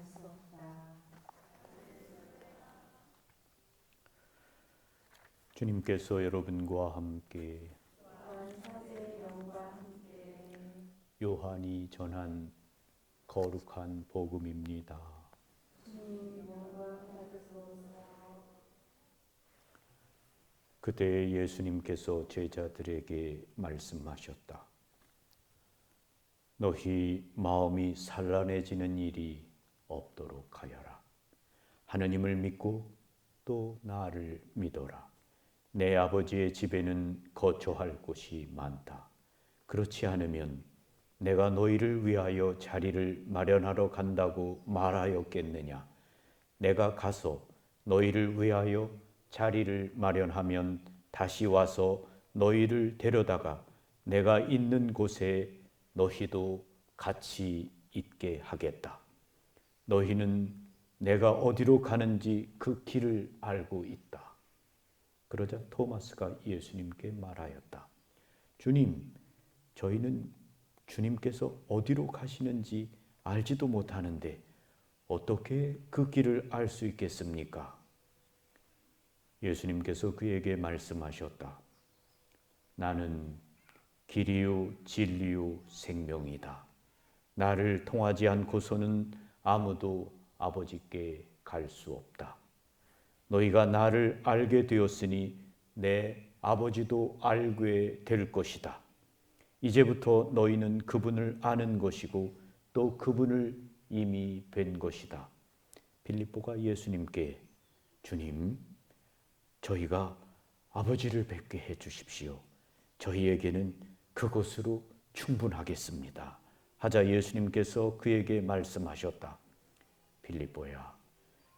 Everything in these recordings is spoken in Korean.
수 없다. 주님께서 여러분과 함께 원사의 영과 함께 요한이 전한 거룩한 복음입니다. 주님 영광 받으소서. 그때 예수님께서 제자들에게 말씀하셨다. 너희 마음이 산란해지는 일이 없도록 하여라. 하느님을 믿고 또 나를 믿어라. 내 아버지의 집에는 거처할 곳이 많다. 그렇지 않으면 내가 너희를 위하여 자리를 마련하러 간다고 말하였겠느냐. 내가 가서 너희를 위하여 자리를 마련하면 다시 와서 너희를 데려다가 내가 있는 곳에 너희도 같이 있게 하겠다. 너희는 내가 어디로 가는지 그 길을 알고 있다. 그러자 토마스가 예수님께 말하였다. 주님, 저희는 주님께서 어디로 가시는지 알지도 못하는데 어떻게 그 길을 알 수 있겠습니까? 예수님께서 그에게 말씀하셨다. 나는 길이요 진리요 생명이다. 나를 통하지 않고서는 아무도 아버지께 갈 수 없다. 너희가 나를 알게 되었으니 내 아버지도 알게 될 것이다. 이제부터 너희는 그분을 아는 것이고 또 그분을 이미 뵌 것이다. 빌립보가 예수님께 주님, 저희가 아버지를 뵙게 해 주십시오. 저희에게는 그것으로 충분하겠습니다. 하자 예수님께서 그에게 말씀하셨다. 빌립보야,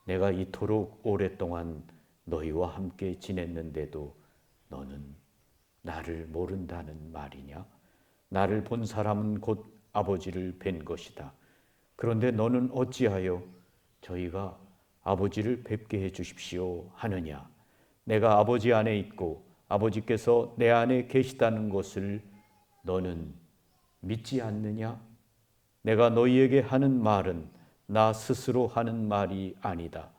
내가 이토록 오랫동안 너희와 함께 지냈는데도 너는 나를 모른다는 말이냐? 나를 본 사람은 곧 아버지를 뵌 것이다. 그런데 너는 어찌하여 저희가 아버지를 뵙게 해 주십시오 하느냐? 내가 아버지 안에 있고 아버지께서 내 안에 계시다는 것을 너는 믿지 않느냐? 내가 너희에게 하는 말은 나 스스로 하는 말이 아니다.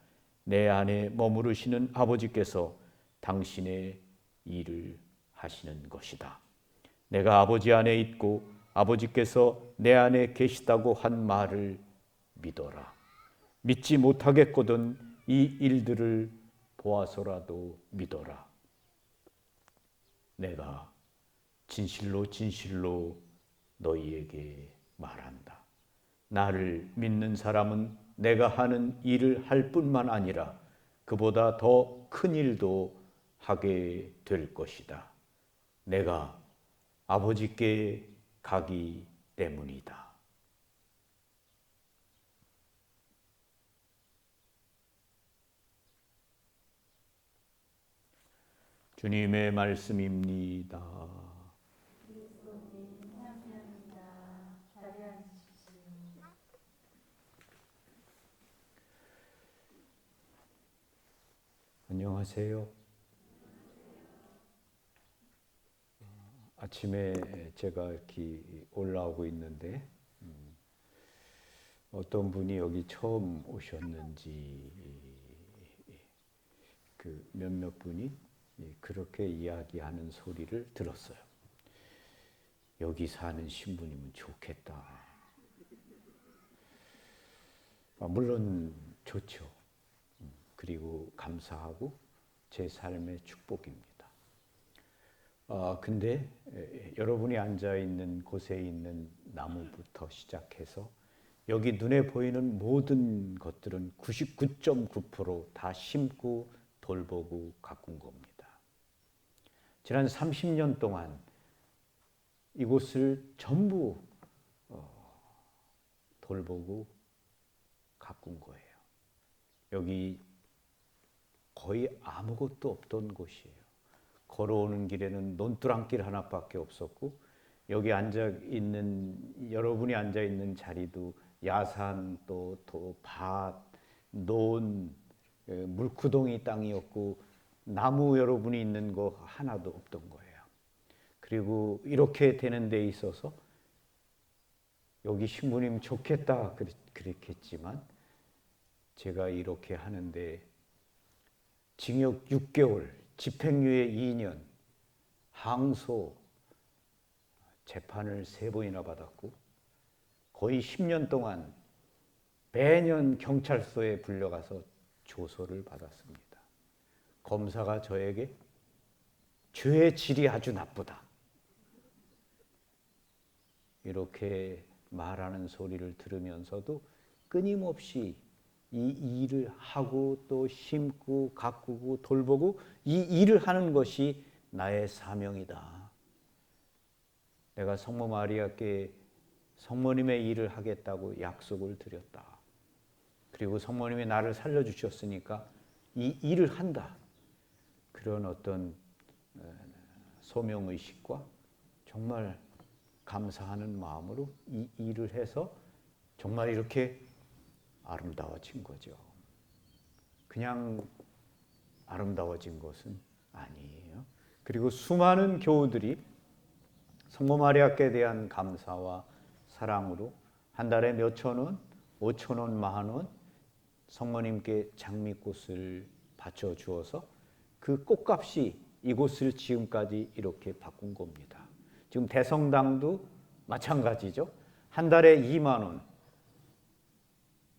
내 안에 머무르시는 아버지께서 당신의 일을 하시는 것이다. 내가 아버지 안에 있고 아버지께서 내 안에 계시다고 한 말을 믿어라. 믿지 못하겠거든 이 일들을 보아서라도 믿어라. 내가 진실로 진실로 너희에게 말한다. 나를 믿는 사람은 내가 하는 일을 할 뿐만 아니라 그보다 더 큰 일도 하게 될 것이다. 내가 아버지께 가기 때문이다. 주님의 말씀입니다. 그리스도님 감사합니다. 자리 앉으십시오. 안녕하세요. 아침에 제가 이렇게 올라오고 있는데 어떤 분이 여기 처음 오셨는지 그 몇몇 분이 그렇게 이야기하는 소리를 들었어요. 여기 사는 신부님은 좋겠다. 물론 좋죠. 그리고 감사하고 제 삶의 축복입니다. 근데 여러분이 앉아 있는 곳에 있는 나무부터 시작해서 여기 눈에 보이는 모든 것들은 99.9% 다 심고 돌보고 가꾼 겁니다. 지난 30년 동안 이곳을 전부 돌보고 가꾼 거예요. 여기 거의 아무것도 없던 곳이에요. 걸어오는 길에는 논두렁길 하나밖에 없었고 여기 여러분이 앉아 있는 자리도 야산 또 밭, 논, 물구덩이 땅이었고 나무 여러분이 있는 거 하나도 없던 거예요. 그리고 이렇게 되는 데 있어서 여기 신부님 좋겠다 그랬겠지만 제가 이렇게 하는데 징역 6개월, 집행유예 2년, 항소 재판을 3번이나 받았고 거의 10년 동안 매년 경찰서에 불려가서 조서를 받았습니다. 검사가 저에게 죄의 질이 아주 나쁘다, 이렇게 말하는 소리를 들으면서도 끊임없이 이 일을 하고 또 심고 가꾸고 돌보고 이 일을 하는 것이 나의 사명이다. 내가 성모 마리아께 성모님의 일을 하겠다고 약속을 드렸다. 그리고 성모님이 나를 살려주셨으니까 이 일을 한다. 그런 어떤 소명의식과 정말 감사하는 마음으로 이 일을 해서 정말 이렇게 아름다워진 거죠. 그냥 아름다워진 것은 아니에요. 그리고 수많은 교우들이 성모 마리아께 대한 감사와 사랑으로 한 달에 몇천 원, 5천 원, 10,000원 성모님께 장미꽃을 바쳐 주어서 그 꽃값이 이곳을 지금까지 이렇게 바꾼 겁니다. 지금 대성당도 마찬가지죠. 한 달에 2만 원.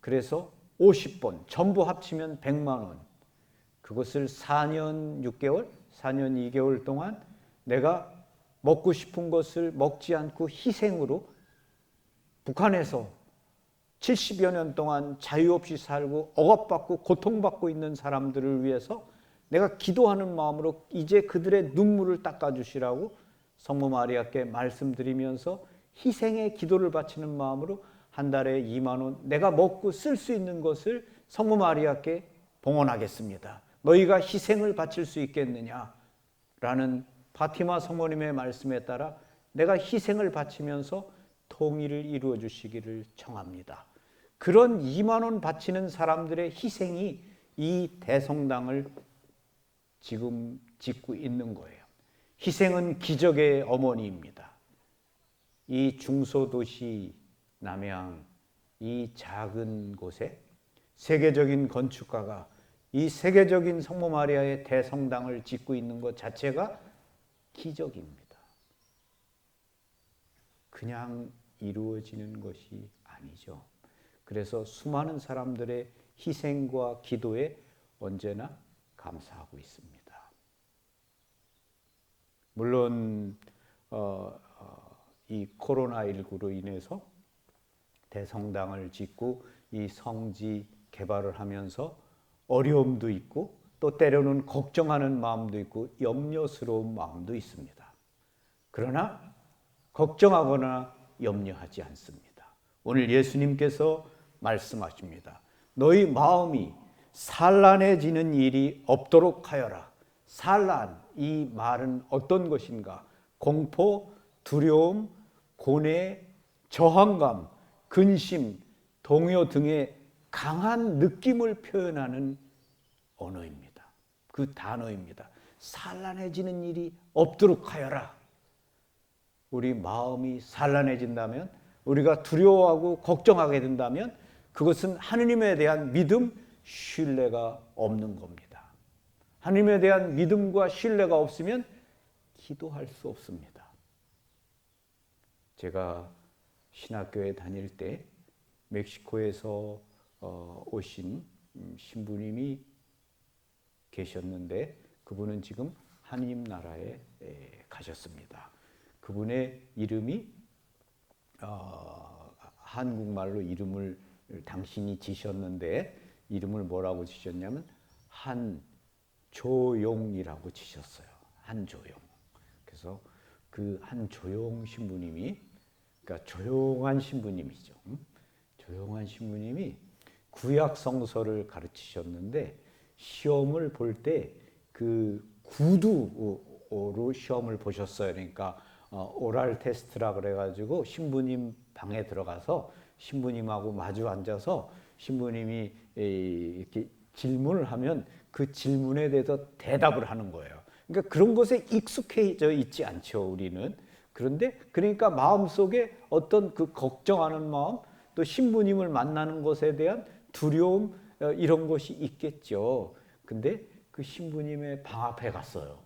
그래서 50번, 전부 합치면 100만 원. 그것을 4년 6개월, 4년 2개월 동안 내가 먹고 싶은 것을 먹지 않고 희생으로 북한에서 70여 년 동안 자유 없이 살고 억압받고 고통받고 있는 사람들을 위해서 내가 기도하는 마음으로 이제 그들의 눈물을 닦아주시라고 성모 마리아께 말씀드리면서 희생의 기도를 바치는 마음으로 한 달에 2만 원 내가 먹고 쓸 수 있는 것을 성모 마리아께 봉헌하겠습니다. 너희가 희생을 바칠 수 있겠느냐? 라는 파티마 성모님의 말씀에 따라 내가 희생을 바치면서 통일을 이루어 주시기를 청합니다. 그런 2만 원 바치는 사람들의 희생이 이 대성당을 지금 짓고 있는 거예요. 희생은 기적의 어머니입니다. 이 중소도시 남양, 이 작은 곳에 세계적인 건축가가 이 세계적인 성모 마리아의 대성당을 짓고 있는 것 자체가 기적입니다. 그냥 이루어지는 것이 아니죠. 그래서 수많은 사람들의 희생과 기도에 언제나 감사하고 있습니다. 물론 이 코로나19로 인해서 대성당을 짓고 이 성지 개발을 하면서 어려움도 있고 또 때로는 걱정하는 마음도 있고 염려스러운 마음도 있습니다. 그러나 걱정하거나 염려하지 않습니다. 오늘 예수님께서 말씀하십니다. 너희 마음이 산란해지는 일이 없도록 하여라. 산란, 이 말은 어떤 것인가? 공포, 두려움, 고뇌, 저항감, 근심, 동요 등의 강한 느낌을 표현하는 언어입니다. 그 단어입니다. 산란해지는 일이 없도록 하여라. 우리 마음이 산란해진다면, 우리가 두려워하고 걱정하게 된다면 그것은 하느님에 대한 믿음, 신뢰가 없는 겁니다. 하느님에 대한 믿음과 신뢰가 없으면 기도할 수 없습니다. 제가 신학교에 다닐 때 멕시코에서 오신 신부님이 계셨는데 그분은 지금 하느님 나라에 가셨습니다. 그분의 이름이 한국말로 이름을 당신이 지셨는데 이름을 뭐라고 지셨냐면 한조용이라고 지셨어요. 한조용. 그래서 그 한조용 신부님이, 그러니까 조용한 신부님이죠. 조용한 신부님이 구약 성서를 가르치셨는데 시험을 볼 때 그 구두로 시험을 보셨어요. 그러니까 오랄 테스트라 그래가지고 신부님 방에 들어가서 신부님하고 마주 앉아서 신부님이 이렇게 질문을 하면 그 질문에 대해서 대답을 하는 거예요. 그러니까 그런 것에 익숙해져 있지 않죠, 우리는. 그런데 그러니까 마음속에 어떤 그 걱정하는 마음, 또 신부님을 만나는 것에 대한 두려움, 이런 것이 있겠죠. 근데 그 신부님의 방 앞에 갔어요.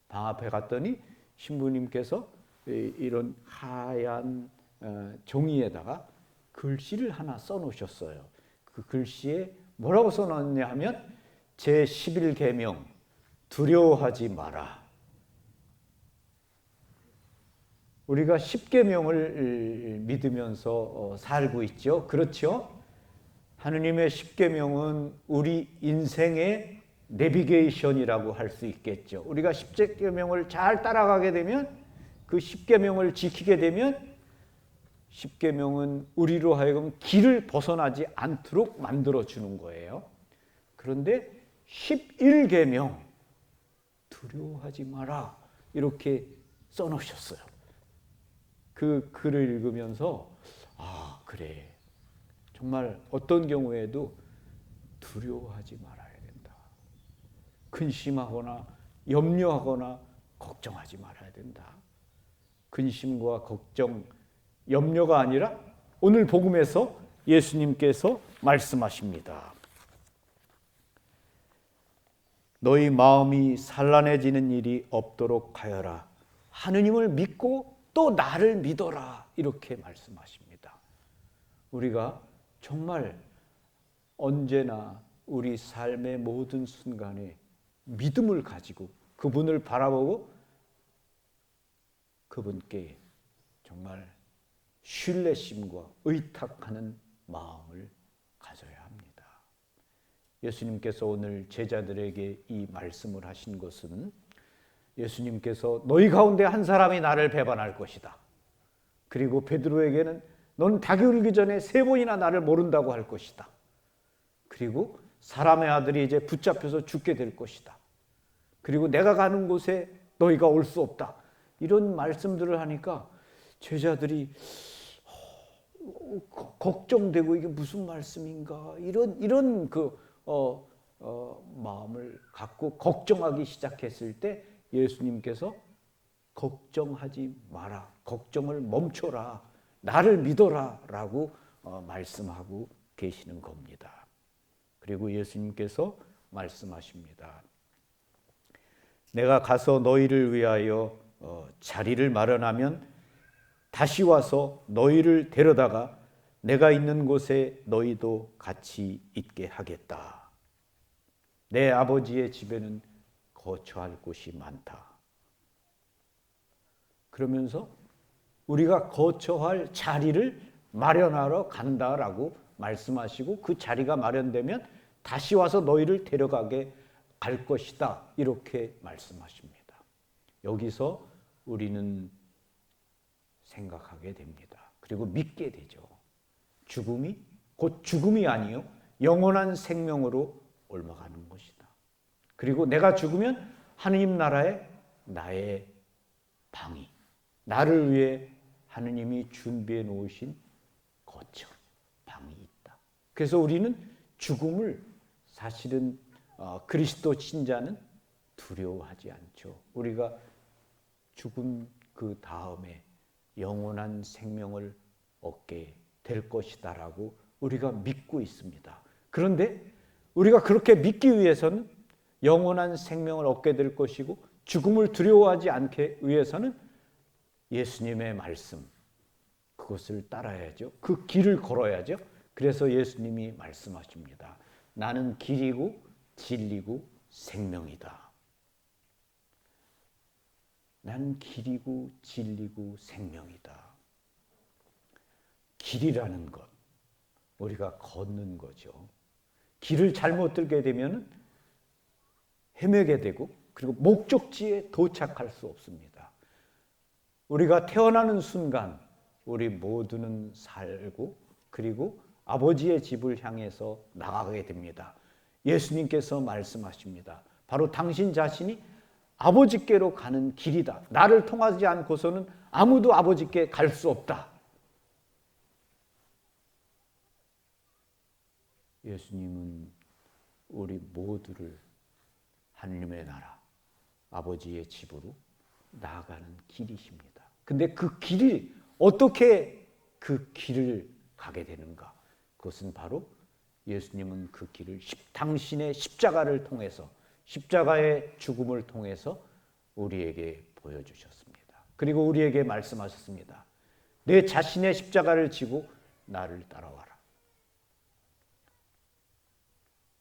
방 앞에 갔더니 신부님께서 이런 하얀 종이에다가 글씨를 하나 써놓으셨어요. 그 글씨에 뭐라고 써놨냐 하면 제11계명 두려워하지 마라. 우리가 10계명을 믿으면서 살고 있죠. 그렇죠? 하느님의 10계명은 우리 인생의 내비게이션이라고 할 수 있겠죠. 우리가 10계명을 잘 따라가게 되면, 그 10계명을 지키게 되면 10계명은 우리로 하여금 길을 벗어나지 않도록 만들어주는 거예요. 그런데 11계명 두려워하지 마라 이렇게 써놓으셨어요. 그 글을 읽으면서 그래, 정말 어떤 경우에도 두려워하지 말아야 된다. 근심하거나 염려하거나 걱정하지 말아야 된다. 근심과 걱정, 염려가 아니라 오늘 복음에서 예수님께서 말씀하십니다. 너희 마음이 산란해지는 일이 없도록 하여라. 하느님을 믿고 또 나를 믿어라. 이렇게 말씀하십니다. 우리가 정말 언제나 우리 삶의 모든 순간에 믿음을 가지고 그분을 바라보고 그분께 정말 신뢰심과 의탁하는 마음을 가져야 합니다. 예수님께서 오늘 제자들에게 이 말씀을 하신 것은, 예수님께서 너희 가운데 한 사람이 나를 배반할 것이다. 그리고 베드로에게는 넌 닭이 울기 전에 3번이나 나를 모른다고 할 것이다. 그리고 사람의 아들이 이제 붙잡혀서 죽게 될 것이다. 그리고 내가 가는 곳에 너희가 올 수 없다. 이런 말씀들을 하니까 제자들이 걱정되고 이게 무슨 말씀인가 이런 마음을 갖고 걱정하기 시작했을 때 예수님께서 걱정하지 마라, 걱정을 멈춰라, 나를 믿어라 라고 말씀하고 계시는 겁니다. 그리고 예수님께서 말씀하십니다. 내가 가서 너희를 위하여 자리를 마련하면 다시 와서 너희를 데려다가 내가 있는 곳에 너희도 같이 있게 하겠다. 내 아버지의 집에는 거처할 곳이 많다. 그러면서 우리가 거처할 자리를 마련하러 간다라고 말씀하시고, 그 자리가 마련되면 다시 와서 너희를 데려가게 갈 것이다. 이렇게 말씀하십니다. 여기서 우리는 생각하게 됩니다. 그리고 믿게 되죠. 죽음이 곧 죽음이 아니요 영원한 생명으로 옮아가는 것이다. 그리고 내가 죽으면 하느님 나라에 나의 방이, 나를 위해 하느님이 준비해 놓으신 거처, 방이 있다. 그래서 우리는 죽음을 사실은 그리스도 신자는 두려워하지 않죠. 우리가 죽은 그 다음에 영원한 생명을 얻게 될 것이다라고 우리가 믿고 있습니다. 그런데 우리가 그렇게 믿기 위해서는 영원한 생명을 얻게 될 것이고, 죽음을 두려워하지 않게 위해서는 예수님의 말씀, 그것을 따라야죠. 그 길을 걸어야죠. 그래서 예수님이 말씀하십니다. 나는 길이고 진리고 생명이다. 나는 길이고 진리고 생명이다. 길이라는 것, 우리가 걷는 거죠. 길을 잘못 들게 되면 헤매게 되고, 그리고 목적지에 도착할 수 없습니다. 우리가 태어나는 순간 우리 모두는 살고, 그리고 아버지의 집을 향해서 나가게 됩니다. 예수님께서 말씀하십니다. 바로 당신 자신이 아버지께로 가는 길이다. 나를 통하지 않고서는 아무도 아버지께 갈 수 없다. 예수님은 우리 모두를 하느님의 나라, 아버지의 집으로 나아가는 길이십니다. 근데 그 길이 어떻게 그 길을 가게 되는가? 그것은 바로 예수님은 그 길을 당신의 십자가를 통해서, 십자가의 죽음을 통해서 우리에게 보여주셨습니다. 그리고 우리에게 말씀하셨습니다. 내 자신의 십자가를 지고 나를 따라와라.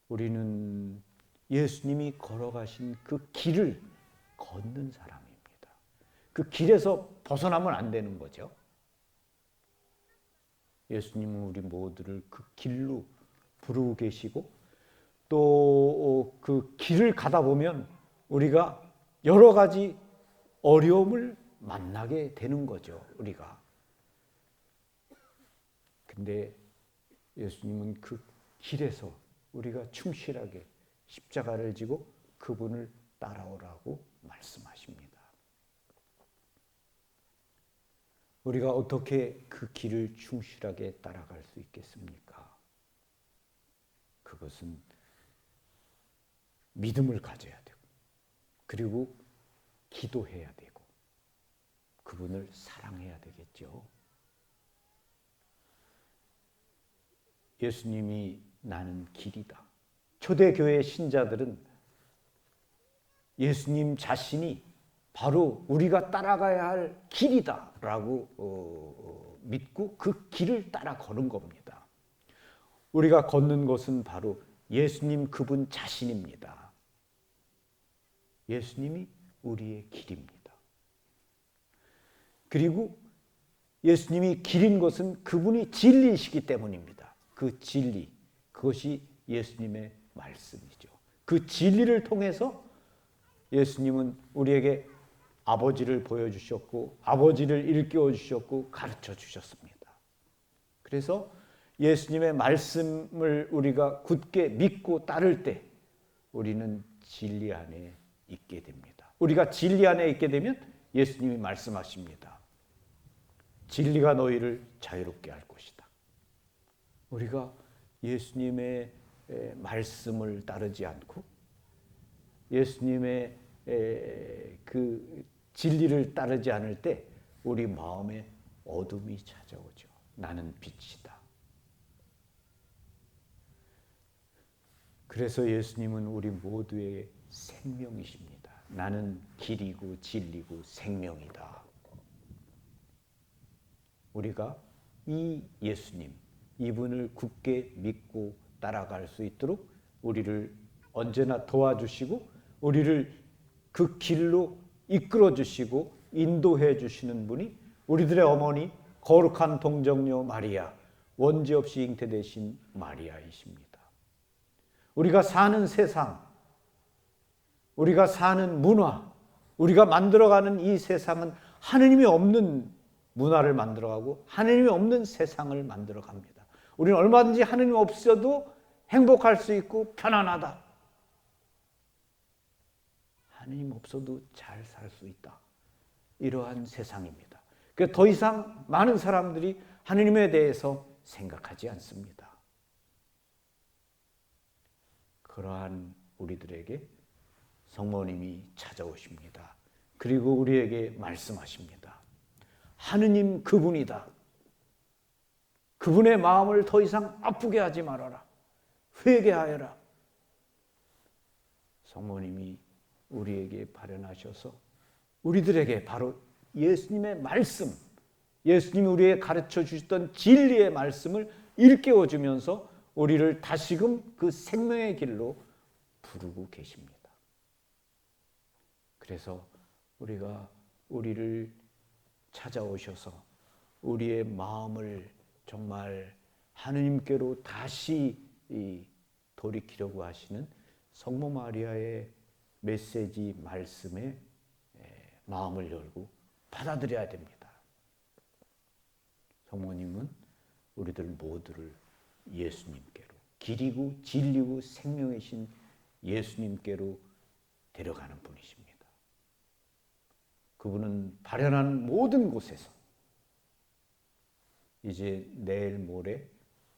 우리는 예수님이 걸어가신 그 길을 걷는 사람입니다. 그 길에서 벗어나면 안 되는 거죠. 예수님은 우리 모두를 그 길로 부르고 계시고, 또 그 길을 가다 보면 우리가 여러 가지 어려움을 만나게 되는 거죠, 우리가. 근데 예수님은 그 길에서 우리가 충실하게 십자가를 지고 그분을 따라오라고 말씀하십니다. 우리가 어떻게 그 길을 충실하게 따라갈 수 있겠습니까? 그것은 믿음을 가져야 되고, 그리고 기도해야 되고, 그분을 사랑해야 되겠죠. 예수님이 나는 길이다. 초대교회 신자들은 예수님 자신이 바로 우리가 따라가야 할 길이다라고 믿고 그 길을 따라 걸은 겁니다. 우리가 걷는 것은 바로 예수님 그분 자신입니다. 예수님이 우리의 길입니다. 그리고 예수님이 길인 것은 그분이 진리이시기 때문입니다. 그 진리, 그것이 예수님의 말씀이죠. 그 진리를 통해서 예수님은 우리에게 아버지를 보여주셨고, 아버지를 일깨워 주셨고, 가르쳐 주셨습니다. 그래서 예수님의 말씀을 우리가 굳게 믿고 따를 때 우리는 진리 안에 있게 됩니다. 우리가 진리 안에 있게 되면 예수님이 말씀하십니다. 진리가 너희를 자유롭게 할 것이다. 우리가 예수님의 말씀을 따르지 않고 예수님의 그 진리를 따르지 않을 때 우리 마음에 어둠이 찾아오죠. 나는 빛이다. 그래서 예수님은 우리 모두의 생명이십니다. 나는 길이고 진리고 생명이다. 우리가 이 예수님, 이분을 굳게 믿고 따라갈 수 있도록 우리를 언제나 도와주시고 우리를 그 길로 이끌어 주시고 인도해 주시는 분이 우리들의 어머니 거룩한 동정녀 마리아, 원죄 없이 잉태되신 마리아이십니다. 우리가 사는 세상, 우리가 사는 문화, 우리가 만들어가는 이 세상은 하느님이 없는 문화를 만들어가고 하느님이 없는 세상을 만들어갑니다. 우리는 얼마든지 하느님 없어도 행복할 수 있고 편안하다. 하느님 없어도 잘 살 수 있다. 이러한 세상입니다. 그래서 더 이상 많은 사람들이 하느님에 대해서 생각하지 않습니다. 그러한 우리들에게 성모님이 찾아오십니다. 그리고 우리에게 말씀하십니다. 하느님 그분이다. 그분의 마음을 더 이상 아프게 하지 말아라. 회개하여라. 성모님이 우리에게 발현하셔서 우리들에게 바로 예수님의 말씀, 예수님이 우리에게 가르쳐 주셨던 진리의 말씀을 일깨워 주면서 우리를 다시금 그 생명의 길로 부르고 계십니다. 그래서 우리가 우리를 찾아오셔서 우리의 마음을 정말 하느님께로 다시 돌이키려고 하시는 성모 마리아의 메시지 말씀에 마음을 열고 받아들여야 됩니다. 성모님은 우리들 모두를 예수님께로, 길이고 진리고 생명이신 예수님께로 데려가는 분이십니다. 그분은 발현한 모든 곳에서 이제 내일 모레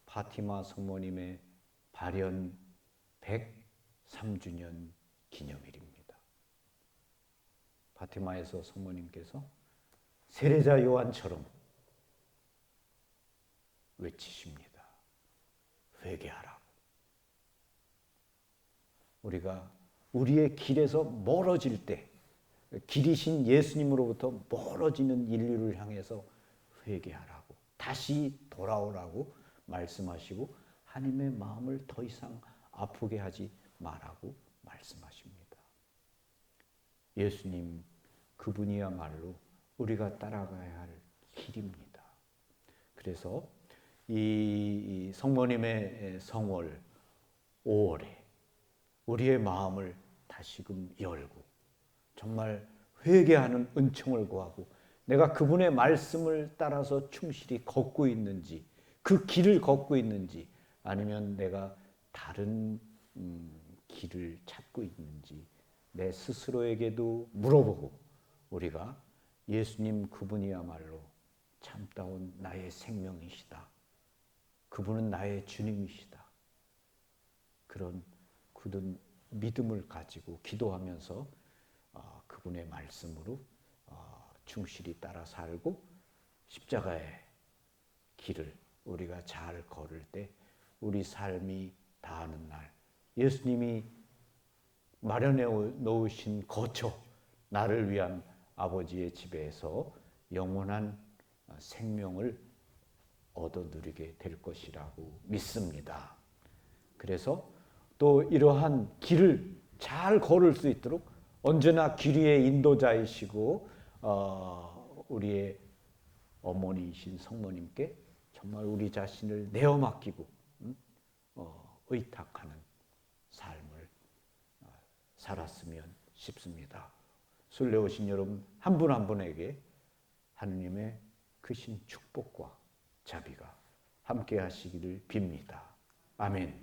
파티마 성모님의 발현 103주년 기념일입니다. 파티마에서 성모님께서 세례자 요한처럼 외치십니다. 회개하라. 우리가 우리의 길에서 멀어질 때 길이신 예수님으로부터 멀어지는 인류를 향해서 회개하라고 다시 돌아오라고 말씀하시고 하나님의 마음을 더 이상 아프게 하지 말라고 말씀하십니다. 예수님 그분이야말로 우리가 따라가야 할 길입니다. 그래서 이 성모님의 성월 5월에 우리의 마음을 다시금 열고 정말 회개하는 은총을 구하고 내가 그분의 말씀을 따라서 충실히 걷고 있는지 그 길을 걷고 있는지 아니면 내가 다른 길을 찾고 있는지 내 스스로에게도 물어보고 우리가 예수님 그분이야말로 참다운 나의 생명이시다. 그분은 나의 주님이시다. 그런 굳은 믿음을 가지고 기도하면서 그분의 말씀으로 충실히 따라 살고 십자가의 길을 우리가 잘 걸을 때 우리 삶이 다하는 날 예수님이 마련해 놓으신 거처 나를 위한 아버지의 집에서 영원한 생명을 얻어 누리게 될 것이라고 믿습니다. 그래서 또 이러한 길을 잘 걸을 수 있도록 언제나 길 위의 인도자이시고 우리의 어머니이신 성모님께 정말 우리 자신을 내어 맡기고 의탁하는 삶을 살았으면 싶습니다. 순례 오신 여러분 한 분 한 분에게 하느님의 크신 축복과 자비가 함께 하시기를 빕니다. 아멘.